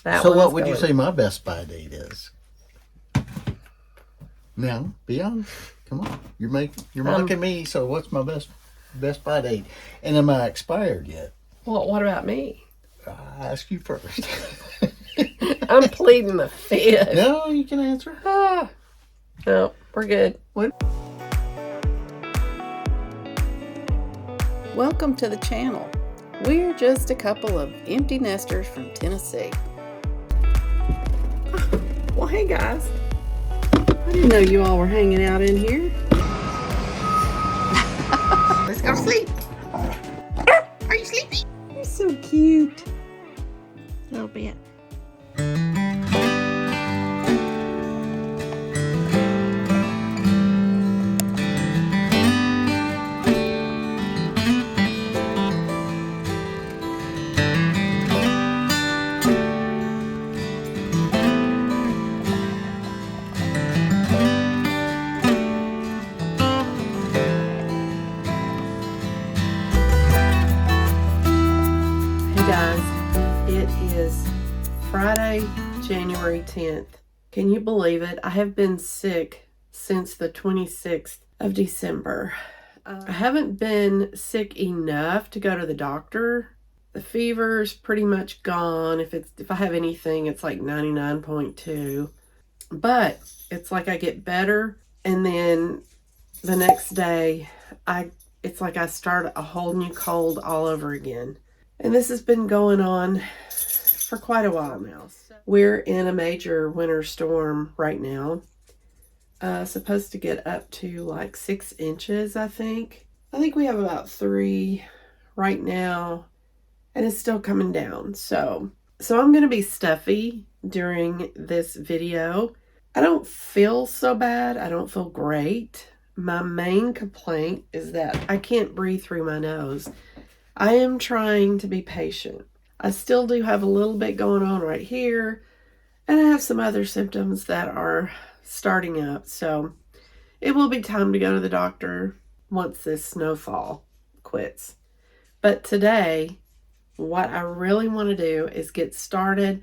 That So one's what would you going. say my best by date is? Now, be honest. Come on. You're mocking me, so what's my best by date? And am I expired yet? Well, what about me? I ask you first. I'm pleading the fifth. No, you can answer. No, we're good. Welcome to the channel. We're just a couple of empty nesters from Tennessee. Well, hey guys. I didn't know you all were hanging out in here. Let's go to sleep. Are you sleepy? You're so cute. A little bit. It is Friday, January 10th. Can you believe it? I have been sick since the 26th of December. I haven't been sick enough to go to the doctor. The fever's pretty much gone. If I have anything, it's like 99.2. But it's like I get better, and then the next day it's like I start a whole new cold all over again. And this has been going on for quite a while now. We're in a major winter storm right now. Supposed to get up to like 6 inches, I think. I think we have about 3 right now, and it's still coming down. So I'm going to be stuffy during this video. I don't feel so bad. I don't feel great. My main complaint is that I can't breathe through my nose. I am trying to be patient. I still do have a little bit going on right here, and I have some other symptoms that are starting up. So it will be time to go to the doctor once this snowfall quits. But today, what I really want to do is get started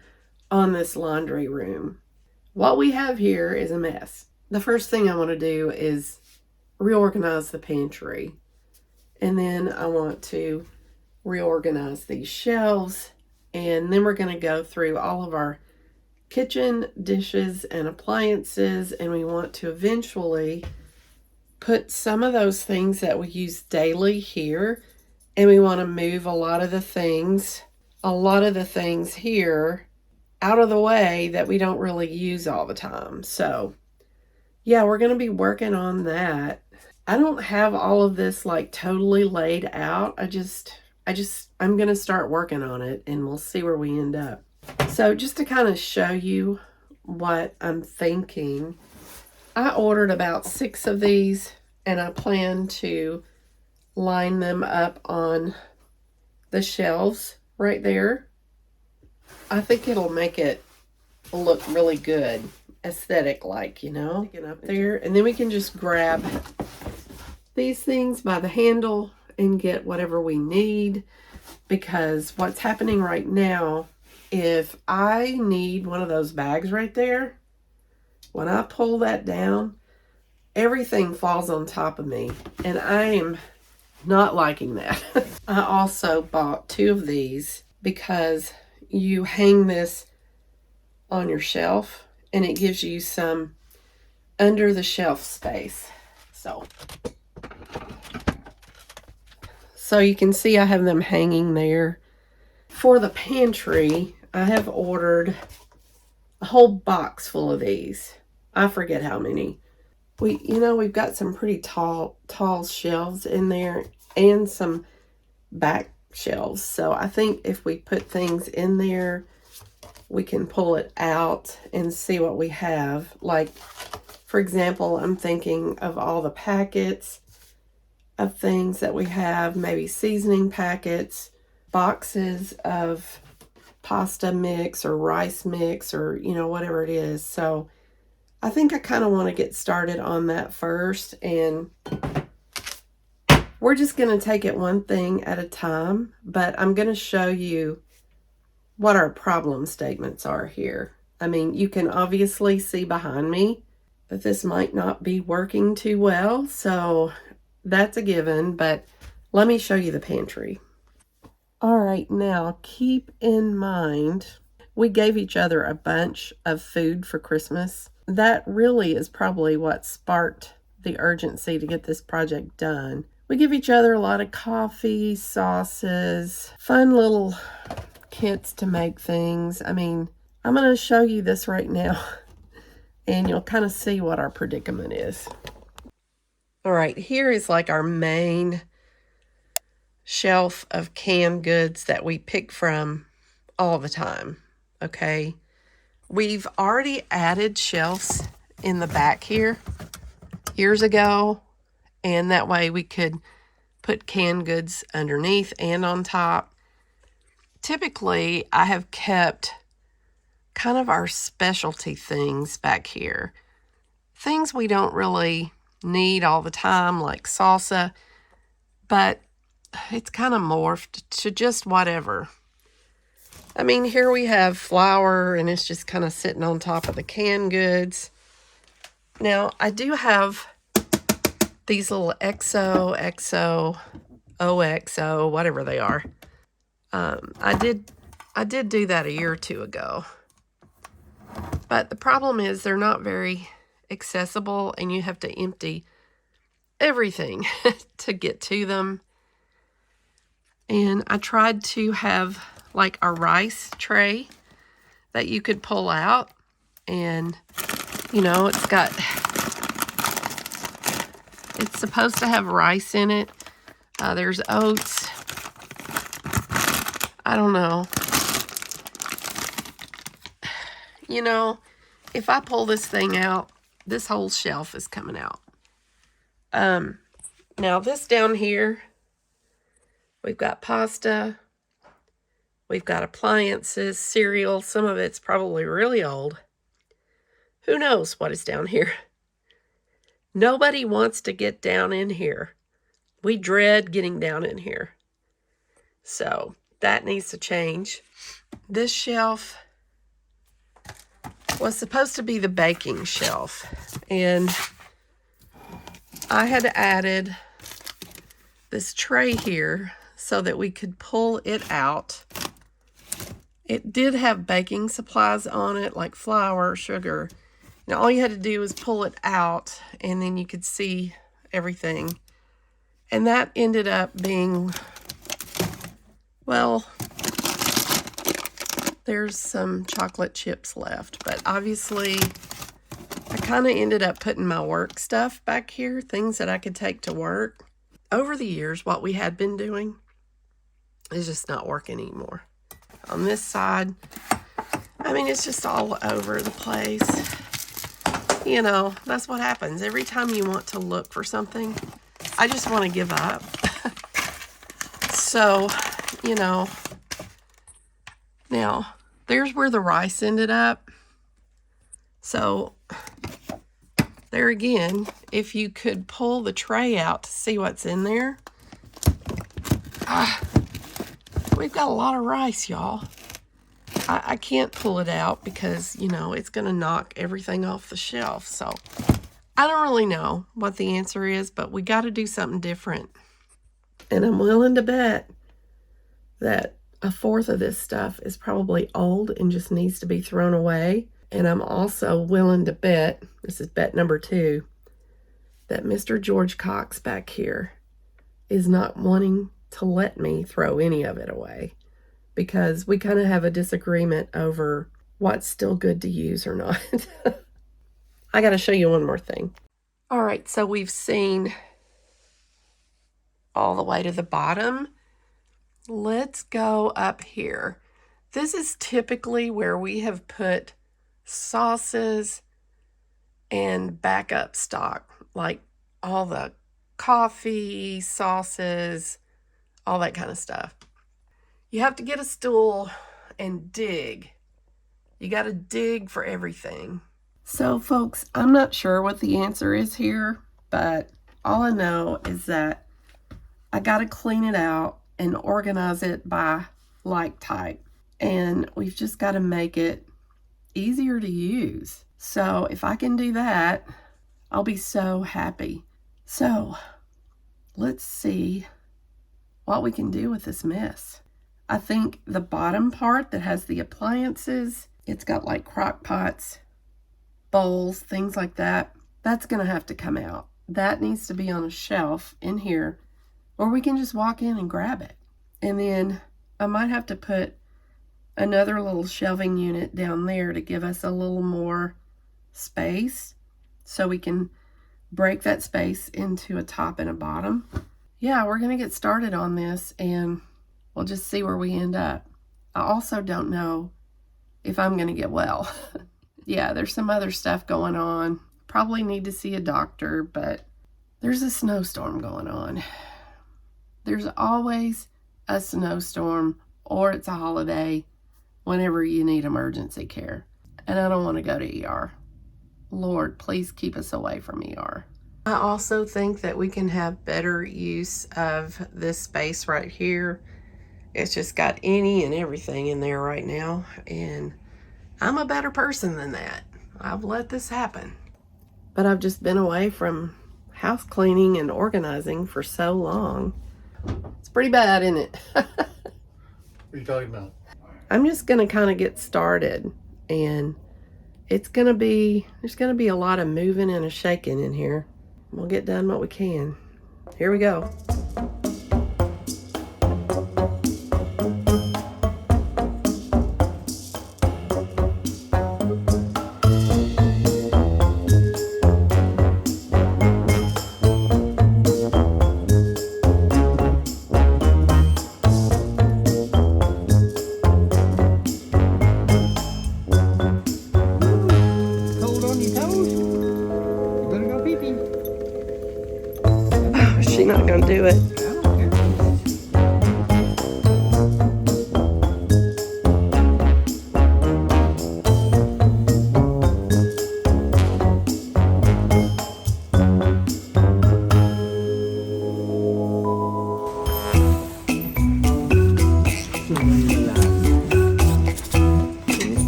on this laundry room. What we have here is a mess. The first thing I want to do is reorganize the pantry. And then I want to reorganize these shelves, and then we're going to go through all of our kitchen dishes and appliances, and we want to eventually put some of those things that we use daily here, and we want to move a lot of the things here out of the way that we don't really use all the time. So yeah, we're going to be working on that. I don't have all of this like totally laid out. I'm going to start working on it, and we'll see where we end up. So just to kind of show you what I'm thinking, I ordered about 6 of these, and I plan to line them up on the shelves right there. I think it'll make it look really good, aesthetic like, you know, get up there. And then we can just grab these things by the handle and get whatever we need, because what's happening right now, if I need one of those bags right there, when I pull that down, everything falls on top of me, and I am not liking that. I also bought 2 of these because you hang this on your shelf and it gives you some under the shelf space. So you can see I have them hanging there. For the pantry, I have ordered a whole box full of these. I forget how many. We've got some pretty tall shelves in there and some back shelves. So I think if we put things in there, we can pull it out and see what we have. Like, for example, I'm thinking of all the packets of things that we have, maybe seasoning packets, boxes of pasta mix or rice mix, or whatever it is. So I think I kind of want to get started on that first, and we're just going to take it one thing at a time. But I'm going to show you what our problem statements are here. I mean, you can obviously see behind me that this might not be working too well, so that's a given, but let me show you the pantry. All right, now keep in mind, we gave each other a bunch of food for Christmas. That really is probably what sparked the urgency to get this project done. We give each other a lot of coffee, sauces, fun little kits to make things. I mean, I'm going to show you this right now, and you'll kind of see what our predicament is. All right, here is like our main shelf of canned goods that we pick from all the time, okay? We've already added shelves in the back here years ago, and that way we could put canned goods underneath and on top. Typically, I have kept kind of our specialty things back here. Things we don't really need all the time, like salsa, but it's kind of morphed to just whatever. I mean, here we have flour, and it's just kind of sitting on top of the canned goods. Now, I do have these little XO, OXO, whatever they are. I did do that a year or two ago. But the problem is they're not very accessible, and you have to empty everything to get to them. And I tried to have like a rice tray that you could pull out, and you know, it's supposed to have rice in it. There's oats. I don't know. You know, if I pull this thing out, this whole shelf is coming out. Now this down here, we've got pasta, we've got appliances, cereal. Some of it's probably really old. Who knows what is down here? Nobody wants to get down in here. We dread getting down in here. So that needs to change. This shelf was supposed to be the baking shelf, and I had added this tray here so that we could pull it out. It did have baking supplies on it, like flour, sugar. Now all you had to do was pull it out, and then you could see everything. And that ended up being, well, there's some chocolate chips left, but obviously I kind of ended up putting my work stuff back here, things that I could take to work. Over the years, what we had been doing is just not working anymore. On this side, I mean, it's just all over the place. You know, that's what happens. Every time you want to look for something, I just want to give up. So, you know, now there's where the rice ended up. So there again, if you could pull the tray out to see what's in there. We've got a lot of rice, y'all. I can't pull it out because, you know, it's going to knock everything off the shelf. So I don't really know what the answer is, but we got to do something different. And I'm willing to bet that a fourth of this stuff is probably old and just needs to be thrown away. And I'm also willing to bet, this is bet number 2, that Mr. George Cox back here is not wanting to let me throw any of it away, because we kind of have a disagreement over what's still good to use or not. I got to show you one more thing. All right, so we've seen all the way to the bottom. Let's go up here. This is typically where we have put sauces and backup stock, like all the coffee, sauces, all that kind of stuff. You have to get a stool and dig. You got to dig for everything. So folks, I'm not sure what the answer is here, but all I know is that I got to clean it out and organize it by like type. and we've just got to make it easier to use. So if I can do that, I'll be so happy. So let's see what we can do with this mess. I think the bottom part that has the appliances, it's got like crock pots, bowls, things like that. That's going to have to come out. That needs to be on a shelf in here, or we can just walk in and grab it. And then I might have to put another little shelving unit down there to give us a little more space, so we can break that space into a top and a bottom. Yeah, we're going to get started on this, and we'll just see where we end up. I also don't know if I'm going to get well. Yeah, there's some other stuff going on. Probably need to see a doctor, but there's a snowstorm going on. There's always a snowstorm, or it's a holiday, whenever you need emergency care. And I don't want to go to ER. Lord, please keep us away from ER. I also think that we can have better use of this space right here. It's just got any and everything in there right now, and I'm a better person than that. I've let this happen. But I've just been away from house cleaning and organizing for so long. It's pretty bad, isn't it? What are you talking about? I'm just going to kind of get started, and there's going to be a lot of moving and a shaking in here. We'll get done what we can. Here we go. Cold on your toes? You better go pee-pee. Oh, she's not going to do it. I don't care.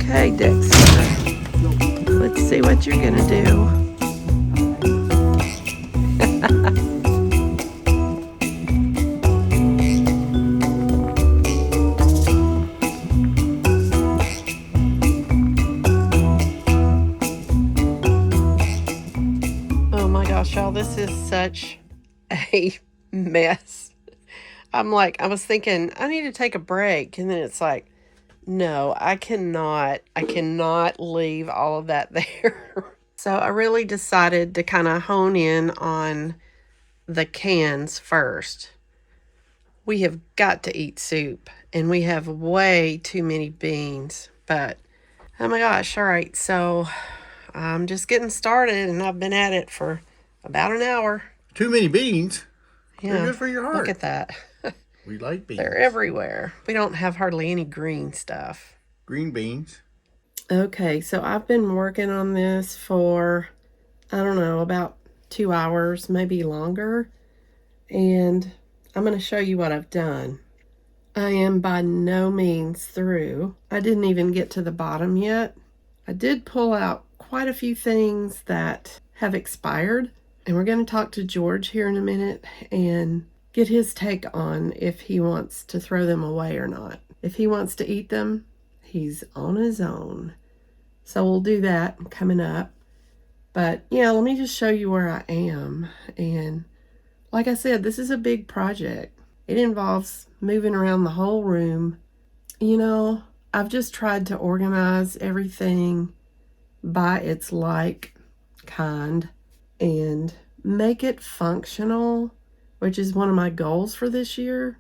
Okay, Dexter. Let's see what you're going to do. Oh my gosh, y'all, this is such a mess. I was thinking, I need to take a break. And then it's like, no, I cannot leave all of that there. So I really decided to kind of hone in on the cans first. We have got to eat soup, and we have way too many beans. But, oh my gosh, all right, so I'm just getting started, and I've been at it for about an hour. Too many beans. Yeah, They're good for your heart. look at that. We like beans. They're everywhere. We don't have hardly any green stuff. Green beans. Okay, so I've been working on this for, I don't know, about 2 hours, maybe longer. And I'm going to show you what I've done. I am by no means through. I didn't even get to the bottom yet. I did pull out quite a few things that have expired. And we're going to talk to George here in a minute and get his take on if he wants to throw them away or not. If he wants to eat them, he's on his own. So we'll do that coming up. But yeah, let me just show you where I am. And like I said, this is a big project. It involves moving around the whole room. You know, I've just tried to organize everything by its like kind and make it functional, which is one of my goals for this year.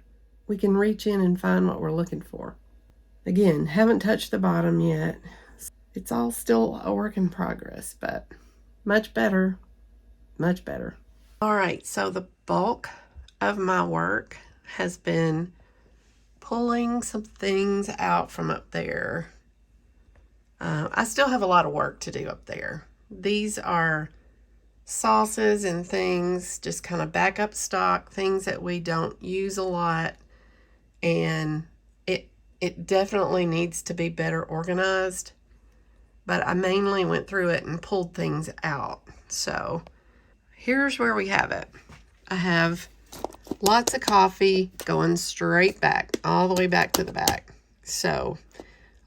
We can reach in and find what we're looking for. Again, haven't touched the bottom yet. It's all still a work in progress, but much better, much better. All right, so the bulk of my work has been pulling some things out from up there. I still have a lot of work to do up there. These are sauces and things, just kind of backup stock, things that we don't use a lot. And it definitely needs to be better organized, but I mainly went through it and pulled things out. So here's where we have it. I have lots of coffee going straight back, all the way back to the back. So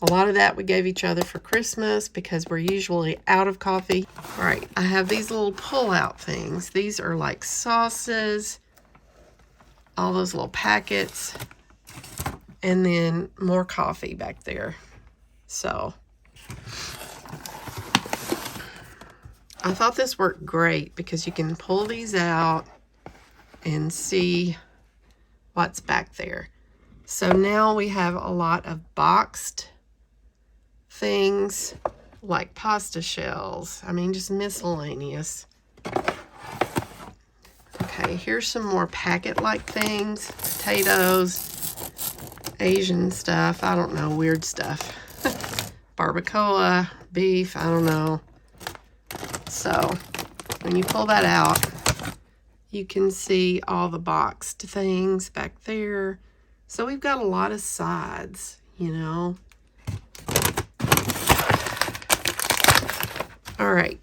a lot of that we gave each other for Christmas because we're usually out of coffee. All right, I have these little pull-out things. These are like sauces, all those little packets, and then more coffee back there. So I thought this worked great because you can pull these out and see what's back there. So now we have a lot of boxed things like pasta shells. I mean, just miscellaneous. Okay, here's some more packet-like things. Potatoes, Asian stuff, I don't know, weird stuff. Barbacoa, beef, I don't know. So when you pull that out, you can see all the boxed things back there. So we've got a lot of sides, you know. All right.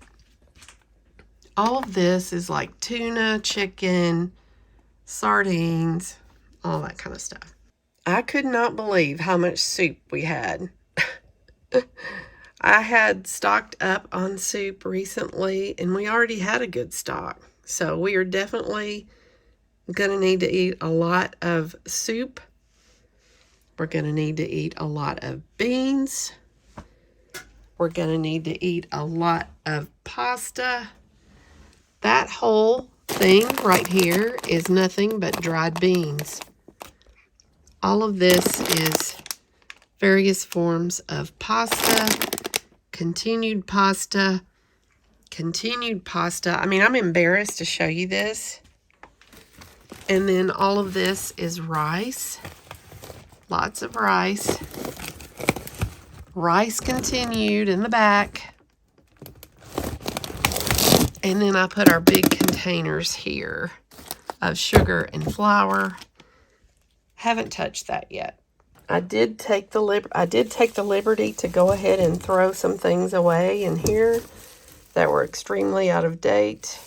All of this is like tuna, chicken, sardines, all that kind of stuff. I could not believe how much soup we had. I had stocked up on soup recently, and we already had a good stock. So we are definitely going to need to eat a lot of soup. We're going to need to eat a lot of beans. We're going to need to eat a lot of pasta. That whole thing right here is nothing but dried beans. All of this is various forms of pasta, continued pasta, continued pasta. I mean, I'm embarrassed to show you this. And then all of this is rice. Lots of rice. Rice continued in the back. And then I put our big containers here of sugar and flour. Haven't touched that yet. I did take the liberty to go ahead and throw some things away in here that were extremely out of date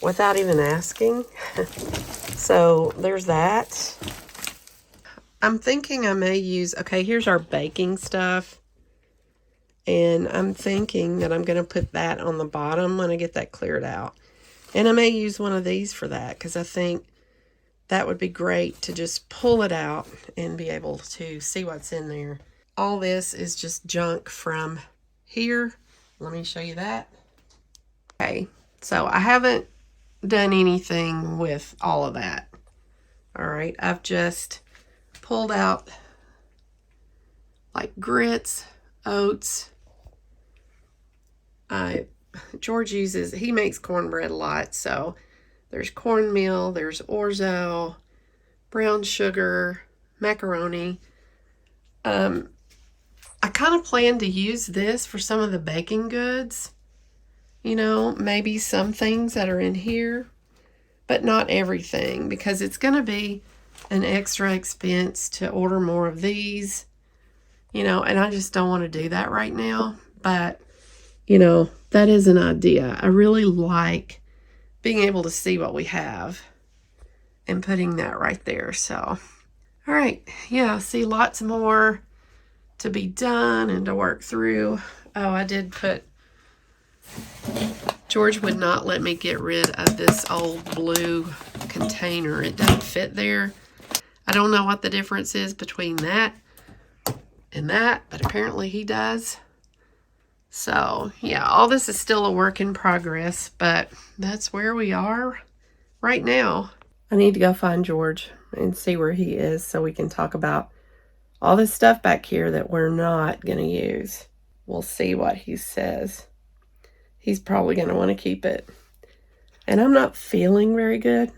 without even asking. So there's that. I'm thinking I may use, okay, here's our baking stuff. And I'm thinking that I'm going to put that on the bottom when I get that cleared out. And I may use one of these for that because I think that would be great to just pull it out and be able to see what's in there. All this is just junk from here. Let me show you that. Okay, so I haven't done anything with all of that. All right, I've just pulled out like grits, oats. George he makes cornbread a lot, so there's cornmeal, there's orzo, brown sugar, macaroni. I kind of plan to use this for some of the baking goods. You know, maybe some things that are in here, but not everything, because it's going to be an extra expense to order more of these, you know, and I just don't want to do that right now. But, you know, that is an idea. I really like being able to see what we have and putting that right there. So, all right. Yeah, see, lots more to be done and to work through. Oh, I did put, George would not let me get rid of this old blue container. It doesn't fit there. I don't know what the difference is between that and that, but apparently he does. So, yeah, all this is still a work in progress, but that's where we are right now. I need to go find George and see where he is so we can talk about all this stuff back here that we're not going to use. We'll see what he says. He's probably going to want to keep it. And I'm not feeling very good.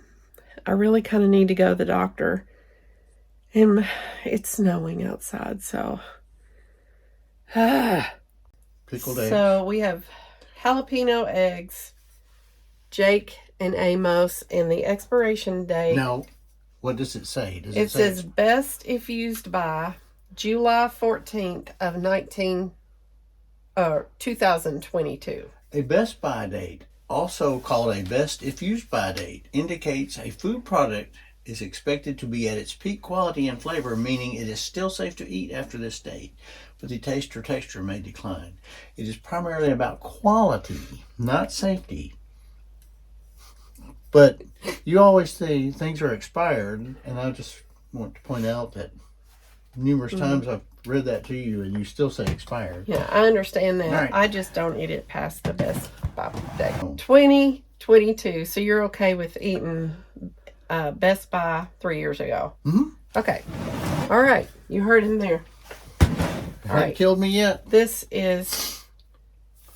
I really kind of need to go to the doctor. And it's snowing outside, so... Pickled eggs. So we have jalapeno eggs, Jake and Amos, and the expiration date. No. What does it say? Does It says best if used by July 14th of 2022. A best by date, also called a best if used by date, indicates a food product is expected to be at its peak quality and flavor, meaning it is still safe to eat after this date, but the taste or texture may decline. It is primarily about quality, not safety. But you always say things are expired, and I just want to point out that numerous times I've read that to you and you still say expired. Yeah, I understand that. Right. I just don't eat it past the best by day. Oh. 2022. So you're okay with eating Best Buy 3 years ago? Mm-hmm. Okay. All right. You heard him there. Haven't killed me yet. This is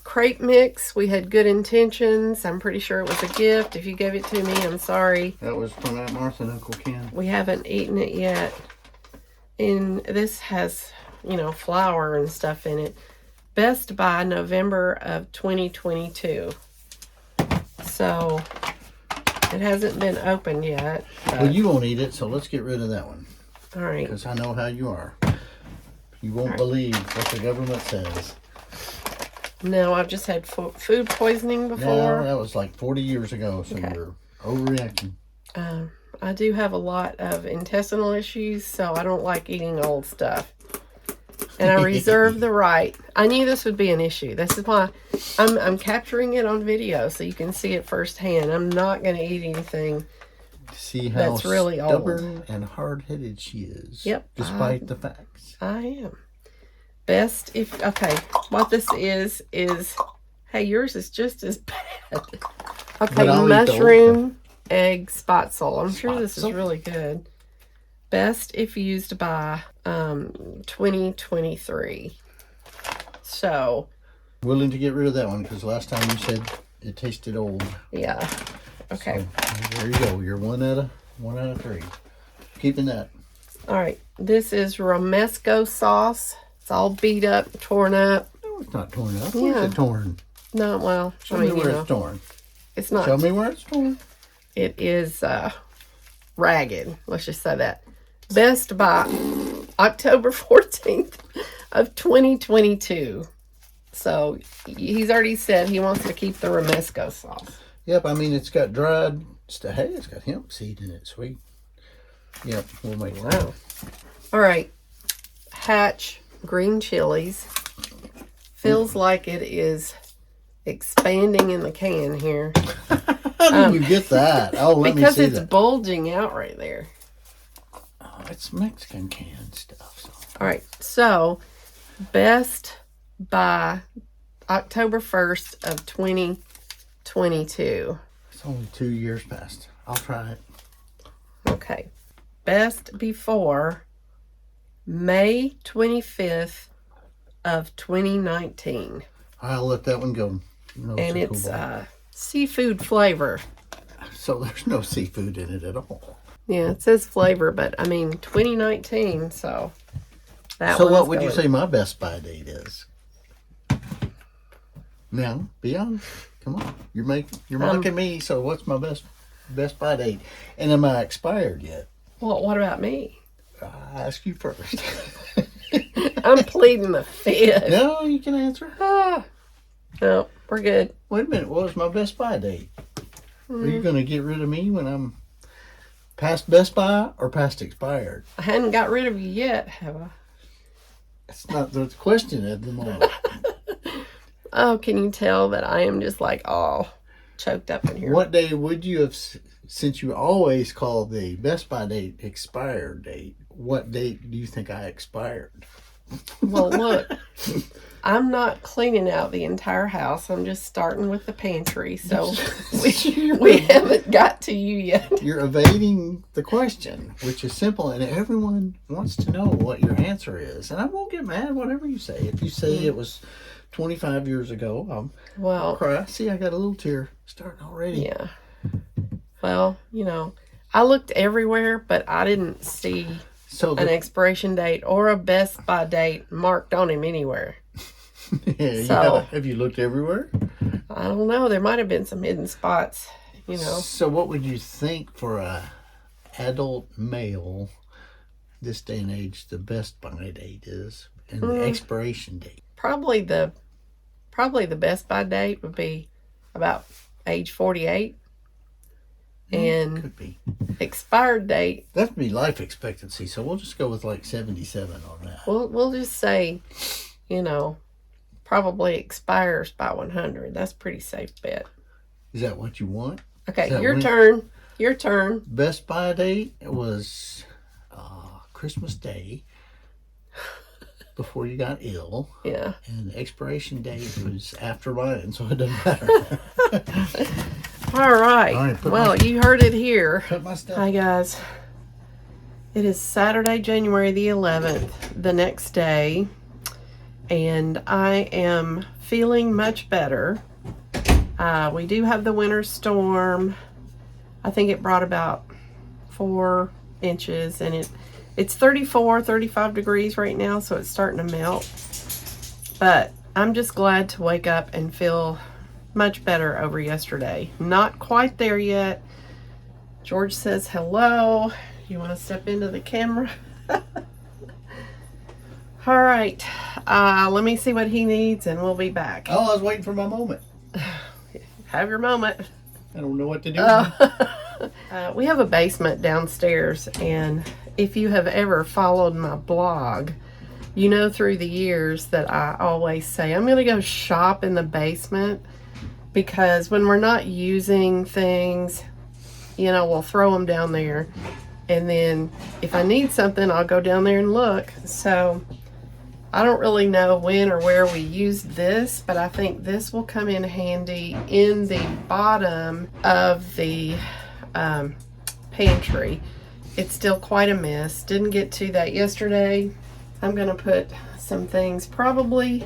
crepe mix. We had good intentions. I'm pretty sure it was a gift. If you gave it to me, I'm sorry. That was from Aunt Martha and Uncle Ken. We haven't eaten it yet. And this has, flour and stuff in it. Best Buy November of 2022. So it hasn't been opened yet. Well, you won't eat it, so let's get rid of that one. All right. Because I know how you are. You won't believe what the government says. No, I've just had food poisoning before. No, that was like 40 years ago, so you're overreacting. I do have a lot of intestinal issues, so I don't like eating old stuff. And I reserve the right. I knew this would be an issue. This is why I'm capturing it on video so you can see it firsthand. I'm not going to eat anything See how that's really stubborn and hard-headed she is. Yep. Despite the facts. I am. What this is, hey, yours is just as bad. Okay, mushroom egg spatzel. I'm sure this is really good. Best if used by 2023. So. Willing to get rid of that one because last time you said it tasted old. Yeah. Okay. So, there you go. You're one out of three. Keeping that. All right. This is romesco sauce. It's all beat up, torn up. No, it's not torn up. Where's it torn? No, well, Show me where it's torn. It's not. Show me where it's torn. It is ragged. Let's just say that. Best by October 14th of 2022. So he's already said he wants to keep the romesco sauce. Yep, I mean it's got dried. Hey, it's got hemp seed in it. Sweet. Yep, we'll make that. Wow. All right. Hatch green chilies. Feels like it is expanding in the can here. How did you get that? Oh, let me see because it's that. bulging out right there. Oh, it's Mexican canned stuff. So. All right. So, best by October 1st of 2022. It's only 2 years past. I'll try it. Okay. Best before May 25th of 2019. I'll let that one go. No, And it's seafood flavor. So there's no seafood in it at all. Yeah, it says flavor, but I mean 2019, so that So what one's would you going. say my best by date is? Now, be honest. Come on. You're mocking me, so what's my best by date? And am I expired yet? Well, what about me? I ask you first. I'm pleading the fifth. No, you can answer. No, we're good. Wait a minute. What was my best by date? Are you going to get rid of me when I'm past best by or past expired? I hadn't got rid of you yet, have I? That's not the question at the moment. Oh, can you tell that I am just like all choked up in here? What day would you have, since you always call the best by date expired date, what date do you think I expired? Well, look, I'm not cleaning out the entire house. I'm just starting with the pantry. So we haven't got to you yet. You're evading the question, which is simple, and everyone wants to know what your answer is. And I won't get mad whatever you say. If you say it was 25 years ago, I'll cry. See, I got a little tear starting already. Yeah. Well, I looked everywhere, but I didn't see an expiration date or a best by date marked on him anywhere. Have you looked everywhere? I don't know. There might have been some hidden spots, So what would you think for a adult male this day and age the best buy date is and the expiration date? Probably the best by date would be about age 48. And Could be. Expired date, That would be life expectancy, so we'll just go with like 77 on that. we'll just say, probably expires by 100. That's a pretty safe bet. Is that what you want? Okay, that your when- turn. Your turn. Best buy date was Christmas Day before you got ill. Yeah. And the expiration date was after mine, so it doesn't matter. All right. All right, Well, you heard it here. Put my stuff. Hi, guys. It is Saturday, January the 11th, the next day, and I am feeling much better. We do have the winter storm. I think it brought about 4 inches, and it's 34, 35 degrees right now, so it's starting to melt. But I'm just glad to wake up and feel much better over yesterday. Not quite there yet. George says hello. You want to step into the camera? All right. Let me see what he needs, and we'll be back. Oh, I was waiting for my moment. Have your moment. I don't know what to do. We have a basement downstairs, and if you have ever followed my blog, you know through the years that I always say I'm going to go shop in the basement, because when we're not using things, we'll throw them down there, and then if I need something, I'll go down there and look. So I don't really know when or where we used this, but I think this will come in handy in the bottom of the pantry. It's still quite a mess. Didn't get to that yesterday. I'm going to put some things probably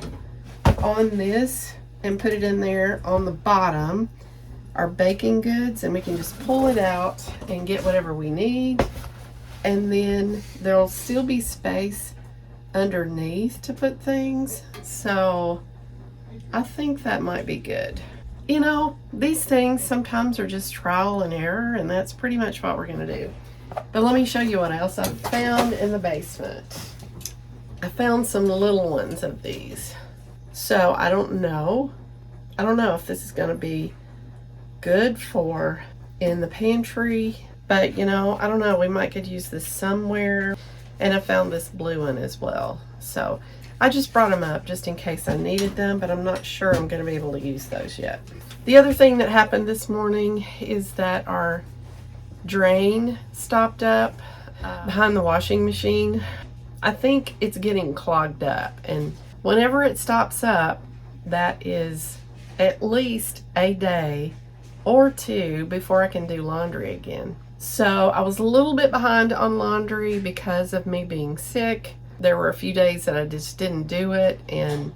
on this and put it in there on the bottom, our baking goods, and we can just pull it out and get whatever we need. And then there'll still be space underneath to put things. So I think that might be good. These things sometimes are just trial and error, and that's pretty much what we're going to do. But let me show you what else I found in the basement. I found some little ones of these. So I don't know if this is going to be good for in the pantry, but I don't know, we might could use this somewhere. And I found this blue one as well. So I just brought them up just in case I needed them, but I'm not sure I'm going to be able to use those yet. The other thing that happened this morning is that our drain stopped up behind the washing machine. I think it's getting clogged up, and whenever it stops up, that is at least a day or 2 before I can do laundry again. So I was a little bit behind on laundry because of me being sick. There were a few days that I just didn't do it, and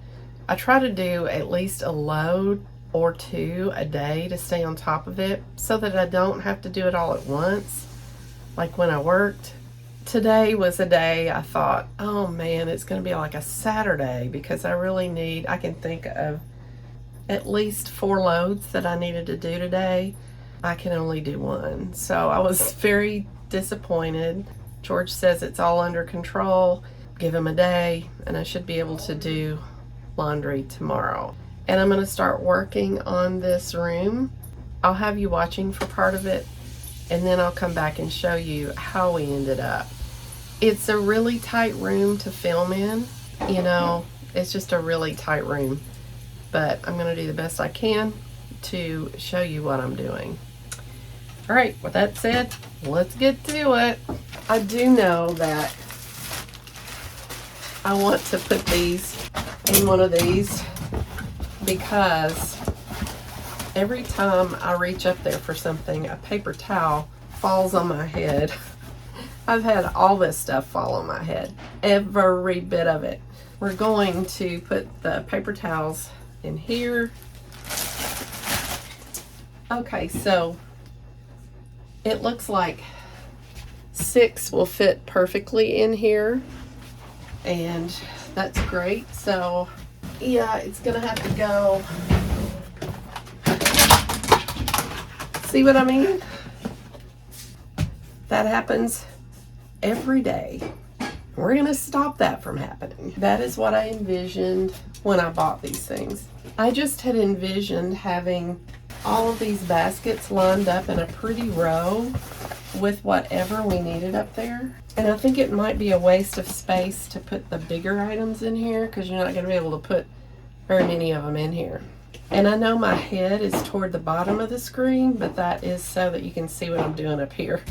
I try to do at least a load or 2 a day to stay on top of it so that I don't have to do it all at once, like when I worked. Today was a day I thought, oh man, it's going to be like a Saturday, because I can think of at least 4 loads that I needed to do today. I can only do 1. So I was very disappointed. George says it's all under control. Give him a day and I should be able to do laundry tomorrow. And I'm going to start working on this room. I'll have you watching for part of it, and then I'll come back and show you how we ended up. It's a really tight room to film in. It's just a really tight room. But I'm going to do the best I can to show you what I'm doing. All right, with that said, let's get to it. I do know that I want to put these in one of these, because every time I reach up there for something, a paper towel falls on my head. I've had all this stuff fall on my head, every bit of it. We're going to put the paper towels in here. Okay, so it looks like 6 will fit perfectly in here, and that's great. So yeah, it's gonna have to go. See what I mean? That happens every day. We're going to stop that from happening. That is what I envisioned when I bought these things. I just had envisioned having all of these baskets lined up in a pretty row with whatever we needed up there. And I think it might be a waste of space to put the bigger items in here because you're not going to be able to put very many of them in here. And I know my head is toward the bottom of the screen, but that is so that you can see what I'm doing up here.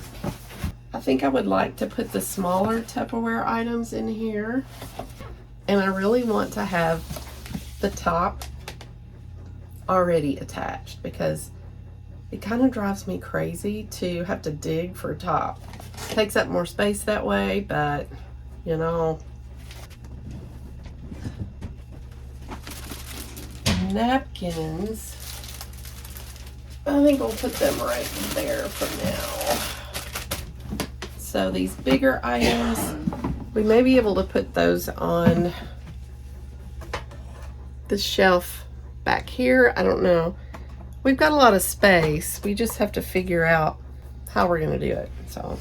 I think I would like to put the smaller Tupperware items in here. And I really want to have the top already attached because it kind of drives me crazy to have to dig for a top. It takes up more space that way, but you know. Napkins, I think we'll put them right there for now. So these bigger items, we may be able to put those on the shelf back here. I don't know. We've got a lot of space. We just have to figure out how we're going to do it. So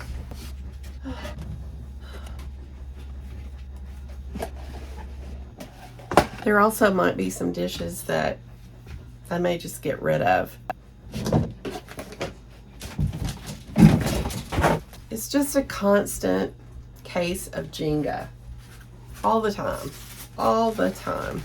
there also might be some dishes that I may just get rid of. It's just a constant case of Jenga. All the time. All the time.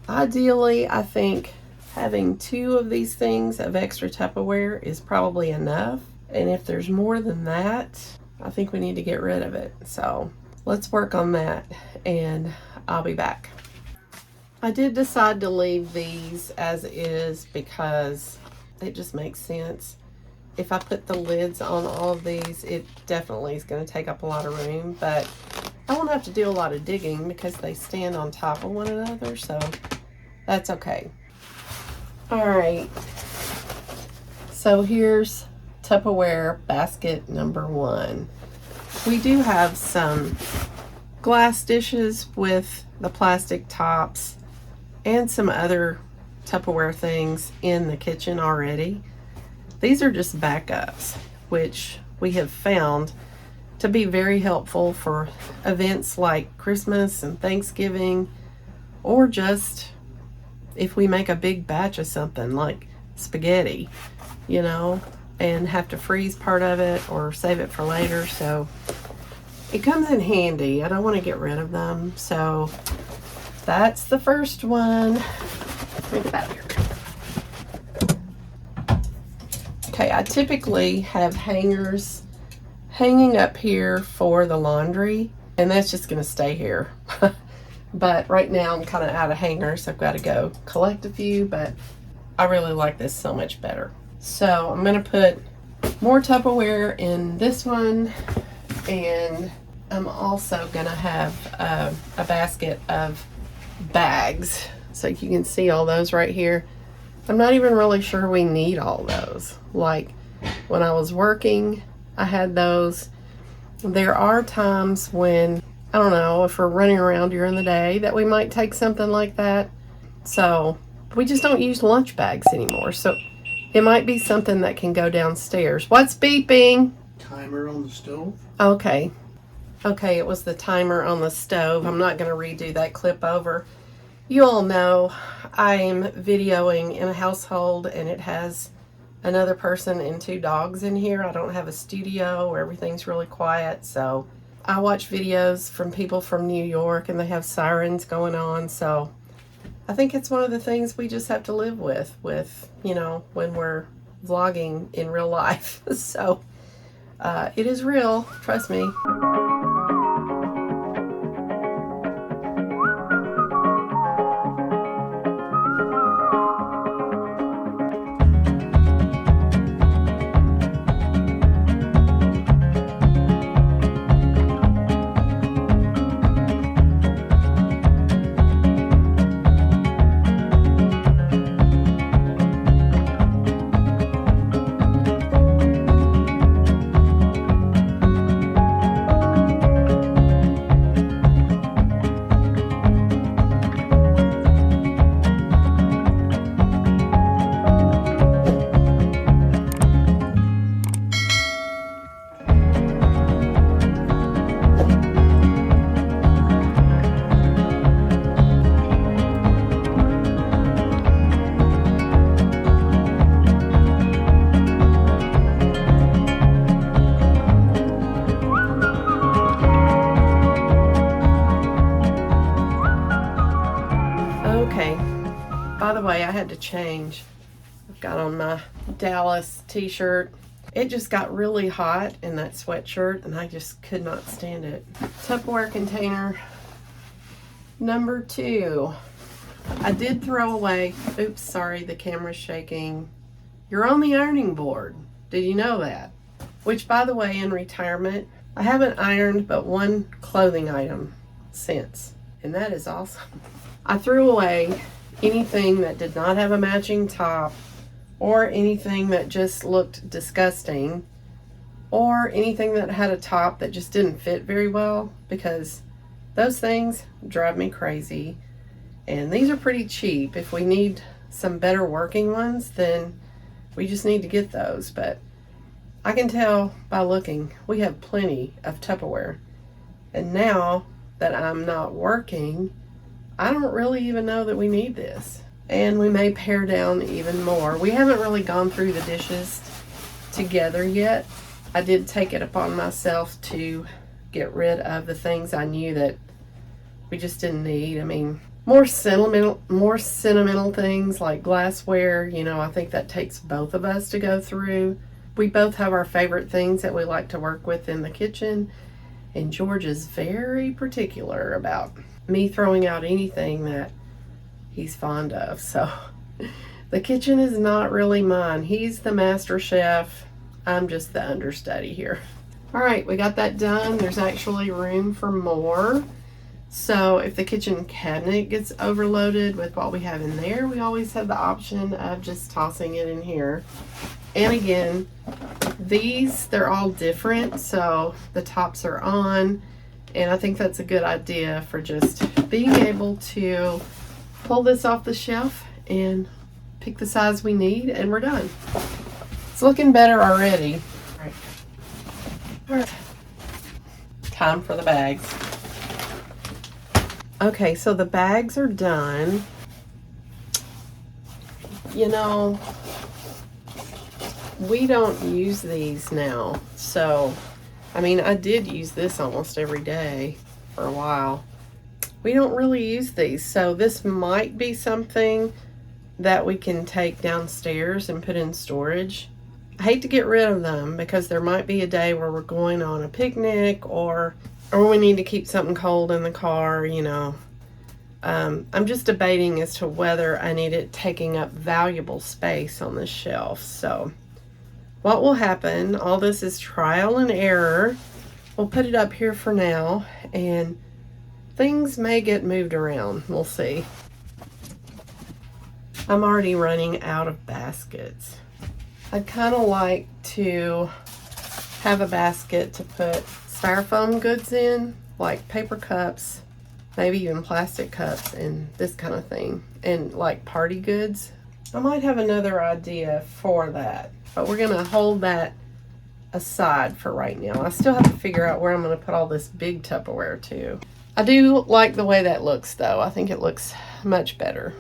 Ideally, I think having 2 of these things of extra Tupperware is probably enough. And if there's more than that, I think we need to get rid of it. So let's work on that and I'll be back. I did decide to leave these as is because it just makes sense. If I put the lids on all of these, it definitely is going to take up a lot of room, but I won't have to do a lot of digging because they stand on top of one another, so that's okay. All right, so here's Tupperware basket number 1. We do have some glass dishes with the plastic tops and some other Tupperware things in the kitchen already. These are just backups, which we have found to be very helpful for events like Christmas and Thanksgiving, or just if we make a big batch of something like spaghetti, you know, and have to freeze part of it or save it for later. So it comes in handy. I don't want to get rid of them. So that's the first one. Bring it out here. Okay, I typically have hangers hanging up here for the laundry, and that's just going to stay here. But right now I'm kind of out of hangers. I've got to go collect a few, but I really like this so much better. So I'm going to put more Tupperware in this one, and I'm also going to have a basket of bags. So you can see all those right here. I'm not even really sure we need all those. Like when I was working, I had those. There are times when, I don't know, if we're running around during the day, that we might take something like that. So we just don't use lunch bags anymore. So it might be something that can go downstairs. What's beeping? Timer on the stove. Okay. Okay, it was the timer on the stove. I'm not going to redo that clip over. You all know I'm videoing in a household and it has another person and 2 dogs in here. I don't have a studio where everything's really quiet, so I watch videos from people from New York and they have sirens going on. So I think it's one of the things we just have to live with, you know, when we're vlogging in real life. So it is real, trust me. By the way, I had to change. I've got on my Dallas t-shirt. It just got really hot in that sweatshirt and I just could not stand it. Tupperware container number 2. I did throw away, oops, sorry, the camera's shaking. You're on the ironing board. Did you know that? Which, by the way, in retirement, I haven't ironed but one clothing item since, and that is awesome. I threw away anything that did not have a matching top, or anything that just looked disgusting, or anything that had a top that just didn't fit very well, because those things drive me crazy. And these are pretty cheap. If we need some better working ones, then we just need to get those. But I can tell by looking, we have plenty of Tupperware. And now that I'm not working, I don't really even know that we need this. And we may pare down even more. We haven't really gone through the dishes together yet. I did take it upon myself to get rid of the things I knew that we just didn't need. I mean, more sentimental things like glassware, you know, I think that takes both of us to go through. We both have our favorite things that we like to work with in the kitchen, and George is very particular about me throwing out anything that he's fond of. So the kitchen is not really mine. He's the master chef. I'm just the understudy here. All right, we got that done. There's actually room for more. So if the kitchen cabinet gets overloaded with what we have in there, we always have the option of just tossing it in here. And again, these, they're all different, so the tops are on, and I think that's a good idea for just being able to pull this off the shelf and pick the size we need, and we're done. It's looking better already. All right. Time for the bags. Okay, so the bags are done. You know, we don't use these now. So, I mean, I did use this almost every day for a while. We don't really use these. So this might be something that we can take downstairs and put in storage. I hate to get rid of them because there might be a day where we're going on a picnic or we need to keep something cold in the car, you know. I'm just debating as to whether I need it taking up valuable space on this shelf. So what will happen, all this is trial and error. We'll put it up here for now, and things may get moved around. We'll see. I'm already running out of baskets. I'd kind of like to have a basket to put styrofoam goods in, like paper cups, maybe even plastic cups and this kind of thing, and like party goods. I might have another idea for that, but we're gonna hold that aside for right now. I still have to figure out where I'm gonna put all this big Tupperware too. I do like the way that looks though. I think it looks much better.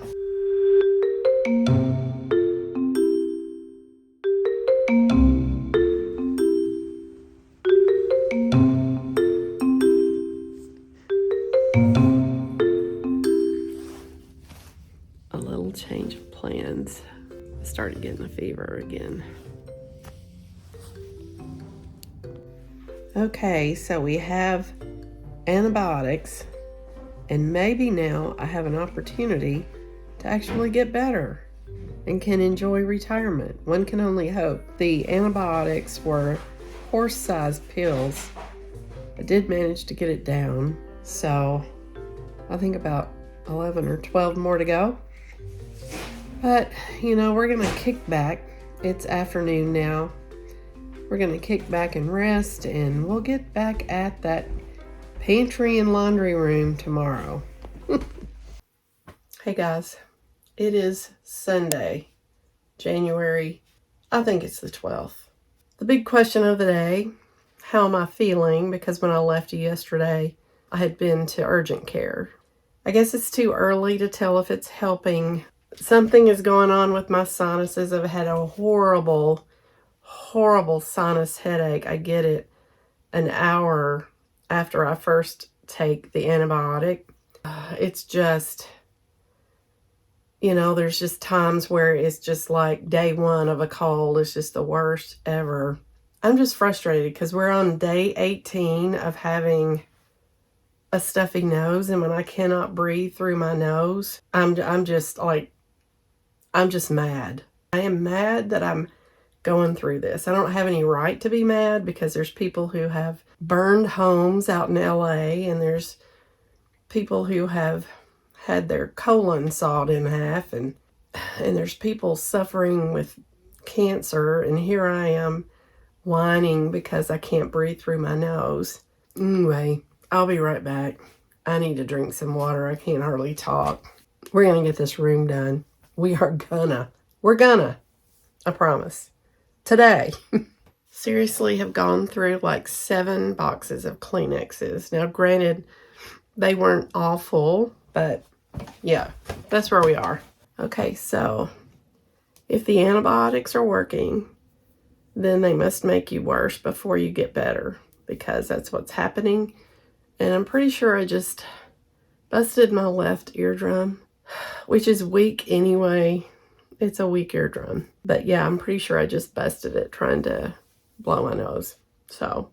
A little change of plans. I started getting a fever again. Okay, so we have antibiotics, and maybe now I have an opportunity to actually get better and can enjoy retirement. One can only hope. The antibiotics were horse-sized pills. I did manage to get it down, so I think about 11 or 12 more to go. But, you know, we're gonna kick back. It's afternoon now. We're gonna kick back and rest, and we'll get back at that pantry and laundry room tomorrow. Hey guys, it is Sunday, January, I think it's the 12th. The big question of the day, how am I feeling? Because when I left you yesterday, I had been to urgent care. I guess it's too early to tell if it's helping. Something is going on with my sinuses. I've had a horrible sinus headache. I get it an hour after I first take the antibiotic. It's just, You know, there's just times where it's just like day one of a cold is just the worst ever. I'm just frustrated because we're on day 18 of having a stuffy nose, and when I cannot breathe through my nose, I'm just mad. I am mad that I'm going through this. I don't have any right to be mad because there's people who have burned homes out in LA, and there's people who have had their colon sawed in half, and there's people suffering with cancer, and here I am whining because I can't breathe through my nose. Anyway, I'll be right back. I need to drink some water. I can't hardly talk. We're gonna get this room done. We're gonna, I promise. Today. Seriously have gone through like 7 boxes of Kleenexes. Now, granted, they weren't all full, but yeah, that's where we are. Okay, so if the antibiotics are working, then they must make you worse before you get better, because that's what's happening. And I'm pretty sure I just busted my left eardrum, which is weak anyway. It's a weak eardrum. But yeah, I'm pretty sure I just busted it trying to blow my nose. So,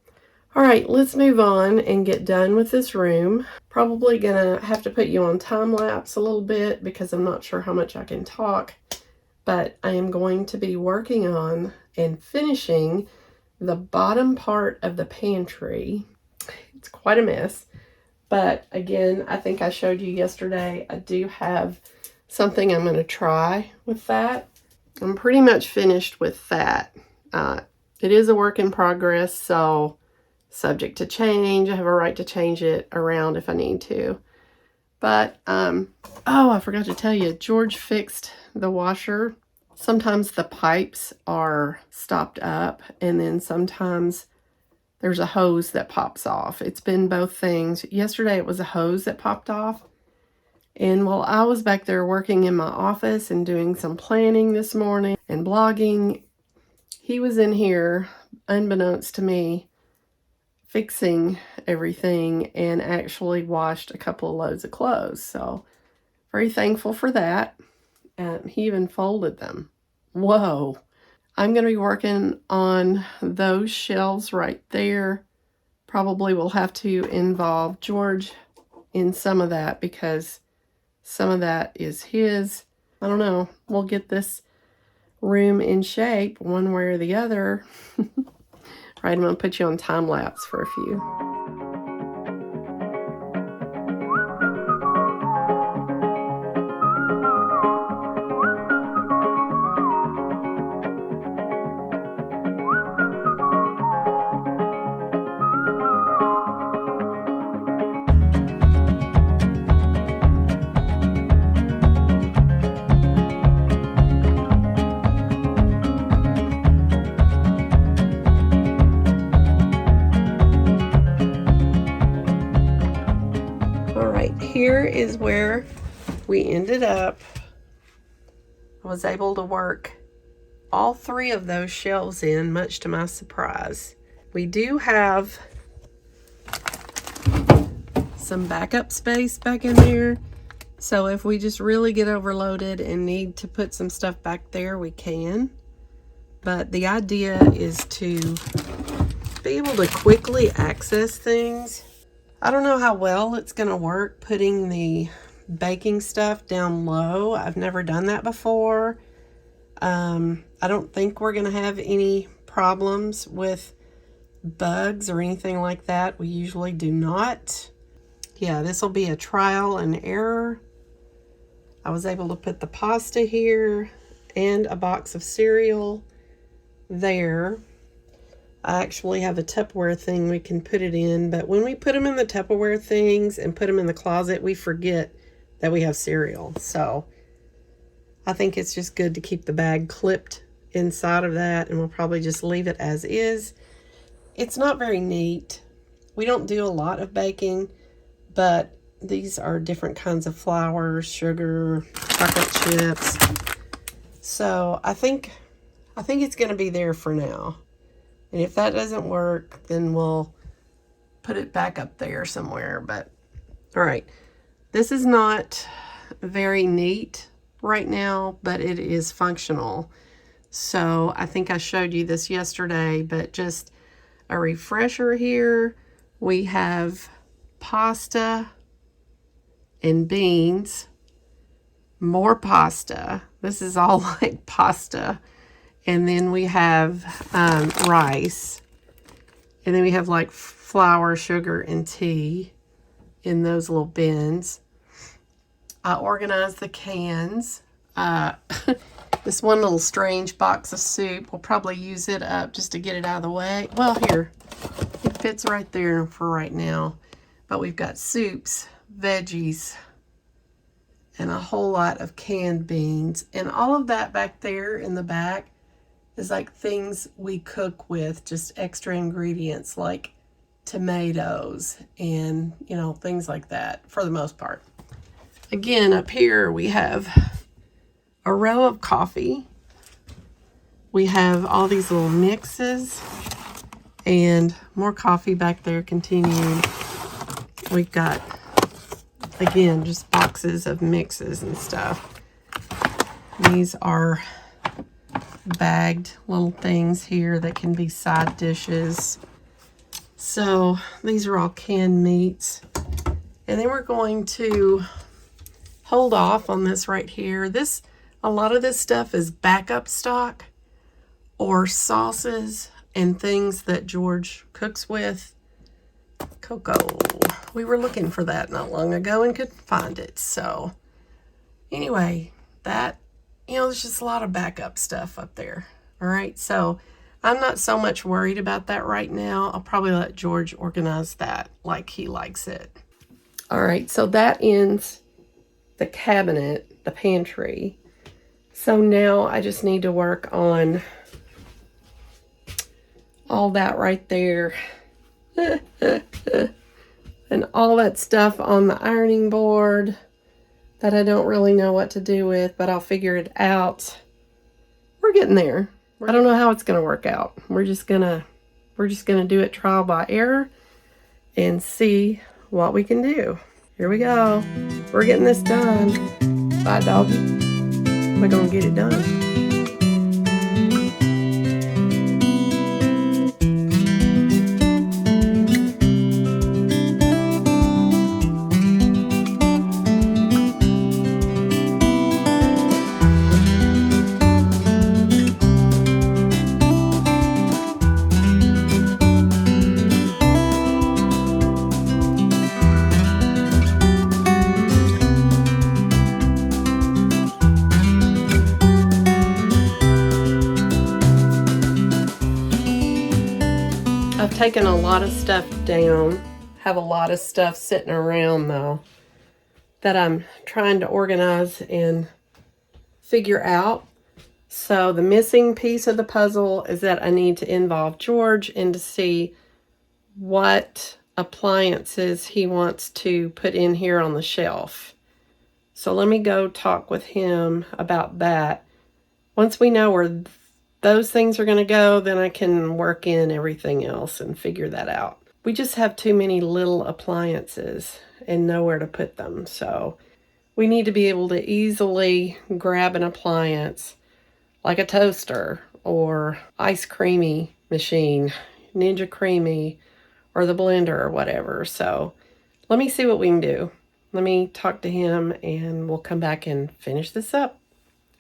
all right, let's move on and get done with this room. Probably gonna have to put you on time lapse a little bit because I'm not sure how much I can talk. But I am going to be working on and finishing the bottom part of the pantry. It's quite a mess. But again, I think I showed you yesterday, I do have something I'm going to try with that. I'm pretty much finished with that. It is a work in progress, so subject to change. I have a right to change it around if I need to. But, oh, I forgot to tell you, George fixed the washer. Sometimes the pipes are stopped up, and then sometimes there's a hose that pops off. It's been both things. Yesterday it was a hose that popped off. And while I was back there working in my office and doing some planning this morning and blogging, he was in here, unbeknownst to me, fixing everything and actually washed a couple of loads of clothes. So very thankful for that. And he even folded them. Whoa. I'm going to be working on those shelves right there. Probably will have to involve George in some of that because some of that is his. I don't know. We'll get this room in shape one way or the other. Right, I'm going to put you on time lapse for a few. Here is where we ended up. I was able to work all 3 of those shelves in, much to my surprise. We do have some backup space back in there. So if we just really get overloaded and need to put some stuff back there, we can. But the idea is to be able to quickly access things. I don't know how well it's going to work putting the baking stuff down low. I've never done that before. I don't think we're going to have any problems with bugs or anything like that. We usually do not. Yeah, this will be a trial and error. I was able to put the pasta here and a box of cereal there. I actually have a Tupperware thing we can put it in, but when we put them in the Tupperware things and put them in the closet, we forget that we have cereal. So I think it's just good to keep the bag clipped inside of that, and we'll probably just leave it as is. It's not very neat. We don't do a lot of baking, but these are different kinds of flours, sugar, chocolate chips. So I think it's going to be there for now. And if that doesn't work, then we'll put it back up there somewhere. But, all right. This is not very neat right now, but it is functional. So I think I showed you this yesterday, but just a refresher here. We have pasta and beans, more pasta. This is all like pasta. And then we have rice. And then we have like flour, sugar, and tea in those little bins. I organized the cans. This one little strange box of soup, we'll probably use it up just to get it out of the way. Well, here, it fits right there for right now. But we've got soups, veggies, and a whole lot of canned beans. And all of that back there in the back is like things we cook with, just extra ingredients like tomatoes and, you know, things like that for the most part. Again, up here we have a row of coffee. We have all these little mixes and more coffee back there continuing. We've got, again, just boxes of mixes and stuff. These are bagged little things here that can be side dishes. So these are all canned meats. And then we're going to hold off on this right here. A lot of this stuff is backup stock or sauces and things that George cooks with. Cocoa. We were looking for that not long ago and couldn't find it. So anyway, that, you know, there's just a lot of backup stuff up there. All right, so I'm not so much worried about that right now. I'll probably let George organize that like he likes it. All right, so that ends the cabinet, the pantry. So now I just need to work on all that right there. And all that stuff on the ironing board that I don't really know what to do with, but I'll figure it out. We're getting there. I don't know how it's going to work out. We're just going to do it trial by error and see what we can do. Here we go. We're getting this done. Bye, doggy. We're going to get it done. I've taken a lot of stuff down, have a lot of stuff sitting around though that I'm trying to organize and figure out. So the missing piece of the puzzle is that I need to involve George and to see what appliances he wants to put in here on the shelf. So let me go talk with him about that. Once we know where those things are going to go, then I can work in everything else and figure that out. We just have too many little appliances and nowhere to put them. So we need to be able to easily grab an appliance like a toaster or ice creamy machine, Ninja Creamy, or the blender or whatever. So let me see what we can do. Let me talk to him and we'll come back and finish this up.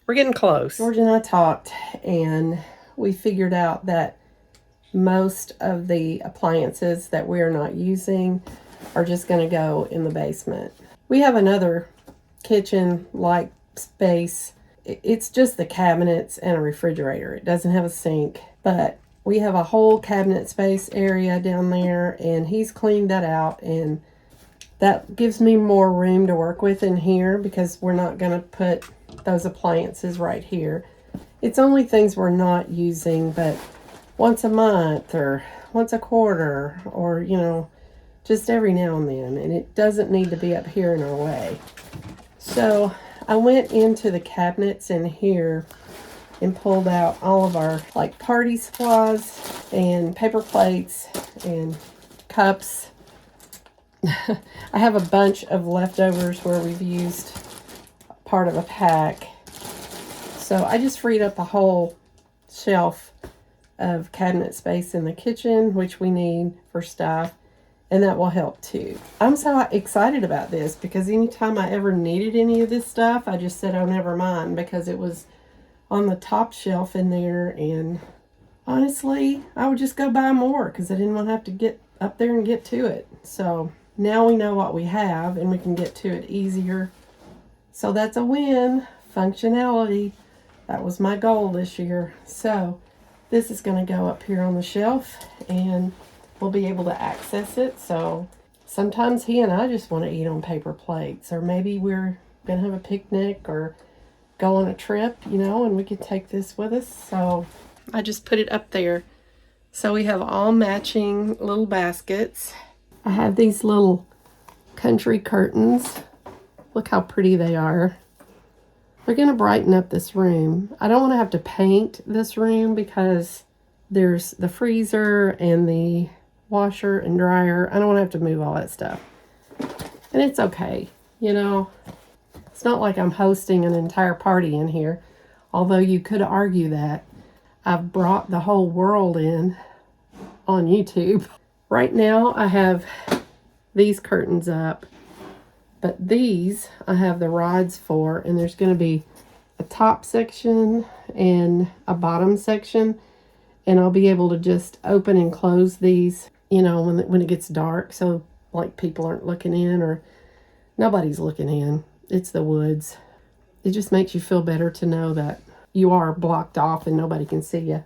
We're getting close. George and I talked and we figured out that most of the appliances that we're not using are just going to go in the basement. We have another kitchen-like space. It's just the cabinets and a refrigerator. It doesn't have a sink, but we have a whole cabinet space area down there and he's cleaned that out, and that gives me more room to work with in here because we're not going to put those appliances right here. It's only things we're not using, but once a month or once a quarter or, you know, just every now and then, and it doesn't need to be up here in our way. So I went into the cabinets in here and pulled out all of our like party supplies and paper plates and cups. I have a bunch of leftovers where we've used part of a pack, So I just freed up a whole shelf of cabinet space in the kitchen, which we need for stuff, and that will help too. I'm so excited about this because anytime I ever needed any of this stuff, I just said, oh, never mind, because it was on the top shelf in there, and honestly, I would just go buy more because I didn't want to have to get up there and get to it. So now we know what we have and we can get to it easier. So that's a win. Functionality. That was my goal this year. So this is going to go up here on the shelf and we'll be able to access it. So sometimes he and I just want to eat on paper plates, or maybe we're going to have a picnic or go on a trip, you know, and we could take this with us. So I just put it up there. So we have all matching little baskets. I have these little country curtains. Look how pretty they are. They're going to brighten up this room. I don't want to have to paint this room because there's the freezer and the washer and dryer. I don't want to have to move all that stuff. And it's okay, you know. It's not like I'm hosting an entire party in here, although you could argue that. I've brought the whole world in on YouTube. Right now I have these curtains up, but these I have the rods for, and there's going to be a top section and a bottom section, and I'll be able to just open and close these, you know, when it gets dark, so like people aren't looking in, or nobody's looking in. It's the woods. It just makes you feel better to know that you are blocked off and nobody can see you.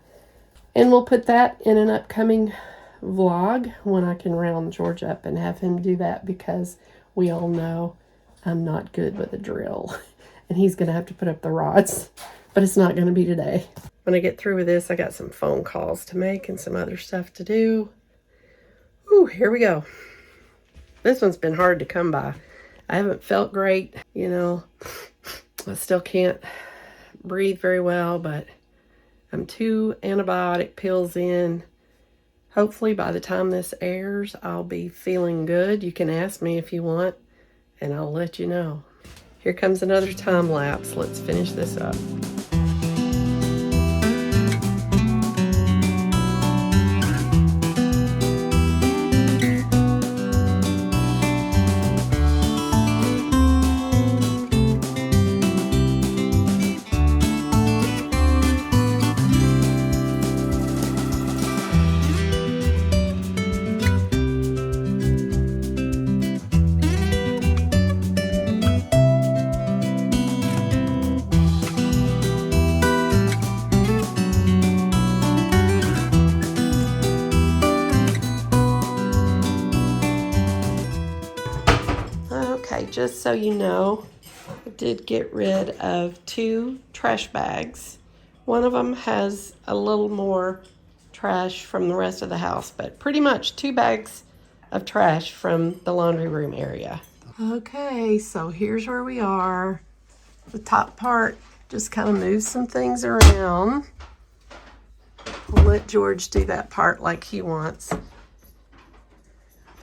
And we'll put that in an upcoming vlog when I can round George up and have him do that, because we all know I'm not good with a drill and he's going to have to put up the rods, but it's not going to be today. When I get through with this, I got some phone calls to make and some other stuff to do. Ooh, here we go. This one's been hard to come by. I haven't felt great, you know. I still can't breathe very well, but I'm 2 antibiotic pills in. Hopefully by the time this airs, I'll be feeling good. You can ask me if you want, and I'll let you know. Here comes another time lapse. Let's finish this up. Just so you know, I did get rid of 2 trash bags. One of them has a little more trash from the rest of the house, but pretty much 2 bags of trash from the laundry room area. Okay, so here's where we are. The top part, just kind of move some things around. We'll let George do that part like he wants.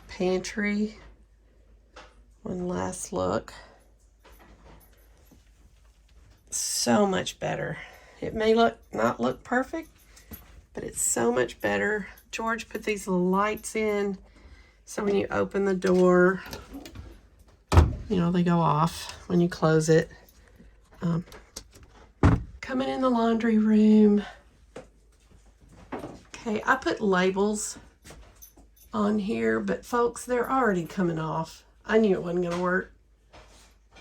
Pantry. One last look. So much better. It may not look perfect, but it's so much better. George put these little lights in, so when you open the door, you know, they go off when you close it. Coming in the laundry room. Okay, I put labels on here, but folks, they're already coming off. I knew it wasn't going to work.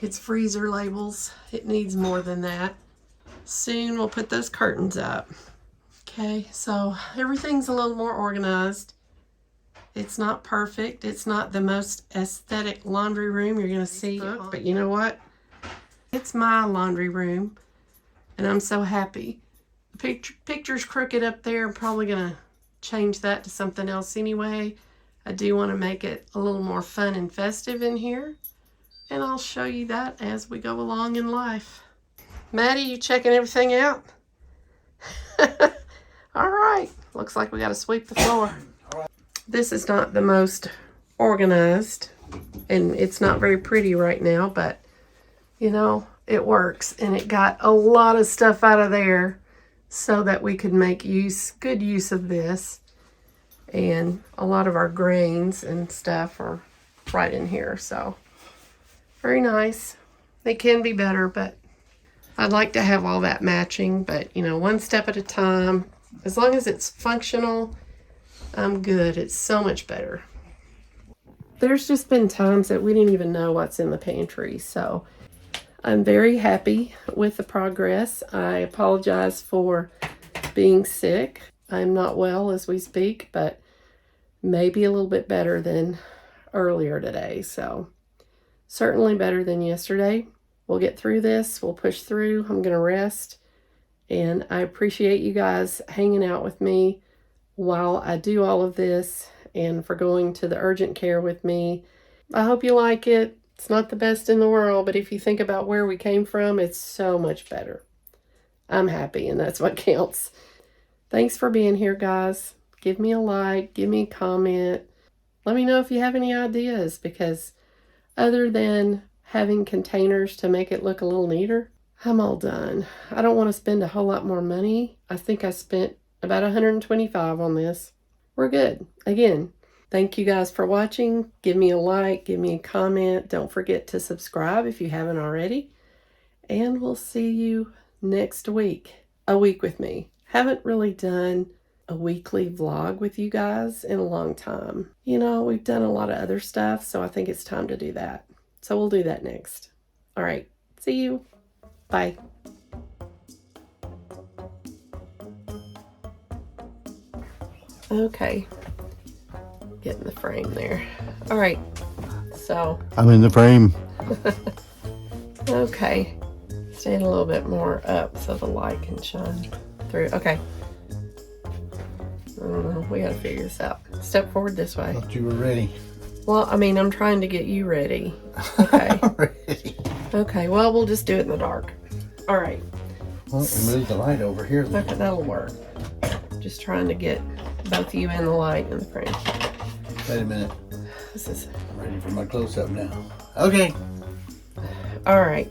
It's freezer labels. It needs more than that. Soon we'll put those curtains up. Okay, so everything's a little more organized. It's not perfect. It's not the most aesthetic laundry room you're going to see. But you know what? It's my laundry room, and I'm so happy. The picture's crooked up there. I'm probably going to change that to something else anyway. I do want to make it a little more fun and festive in here, and I'll show you that as we go along in life. Maddie, you checking everything out? All right, looks like we got to sweep the floor. This is not the most organized, and it's not very pretty right now, but you know, it works, and it got a lot of stuff out of there so that we could make good use of this. And a lot of our grains and stuff are right in here, so very nice. They can be better, but I'd like to have all that matching, but you know, one step at a time. As long as it's functional, I'm good. It's so much better. There's just been times that we didn't even know what's in the pantry, so I'm very happy with the progress. I apologize for being sick. I'm not well as we speak, but maybe a little bit better than earlier today, so certainly better than yesterday. We'll get through this. We'll push through. I'm going to rest, and I appreciate you guys hanging out with me while I do all of this and for going to the urgent care with me. I hope you like it. It's not the best in the world, but if you think about where we came from, it's so much better. I'm happy, and that's what counts. Thanks for being here, guys. Give me a like, give me a comment. Let me know if you have any ideas, because other than having containers to make it look a little neater, I'm all done. I don't want to spend a whole lot more money. I think I spent about $125 on this. We're good. Again, thank you guys for watching. Give me a like, give me a comment. Don't forget to subscribe if you haven't already. And we'll see you next week. A week with me. Haven't really done a weekly vlog with you guys in a long time. You know, we've done a lot of other stuff, so I think it's time to do that. So we'll do that next. All right. See you. Bye. Okay. Get in the frame there. All right. So. I'm in the frame. Okay. Stand a little bit more up so the light can shine through. Okay. I don't know. We got to figure this out. Step forward this way. I thought you were ready. Well, I mean, I'm trying to get you ready. Okay. I'm ready. Okay. Well, we'll just do it in the dark. All right. Well, move the light over here then. Okay, that'll work. Just trying to get both you and the light in the frame. Wait a minute. This is I'm ready for my close-up now. Okay. all right.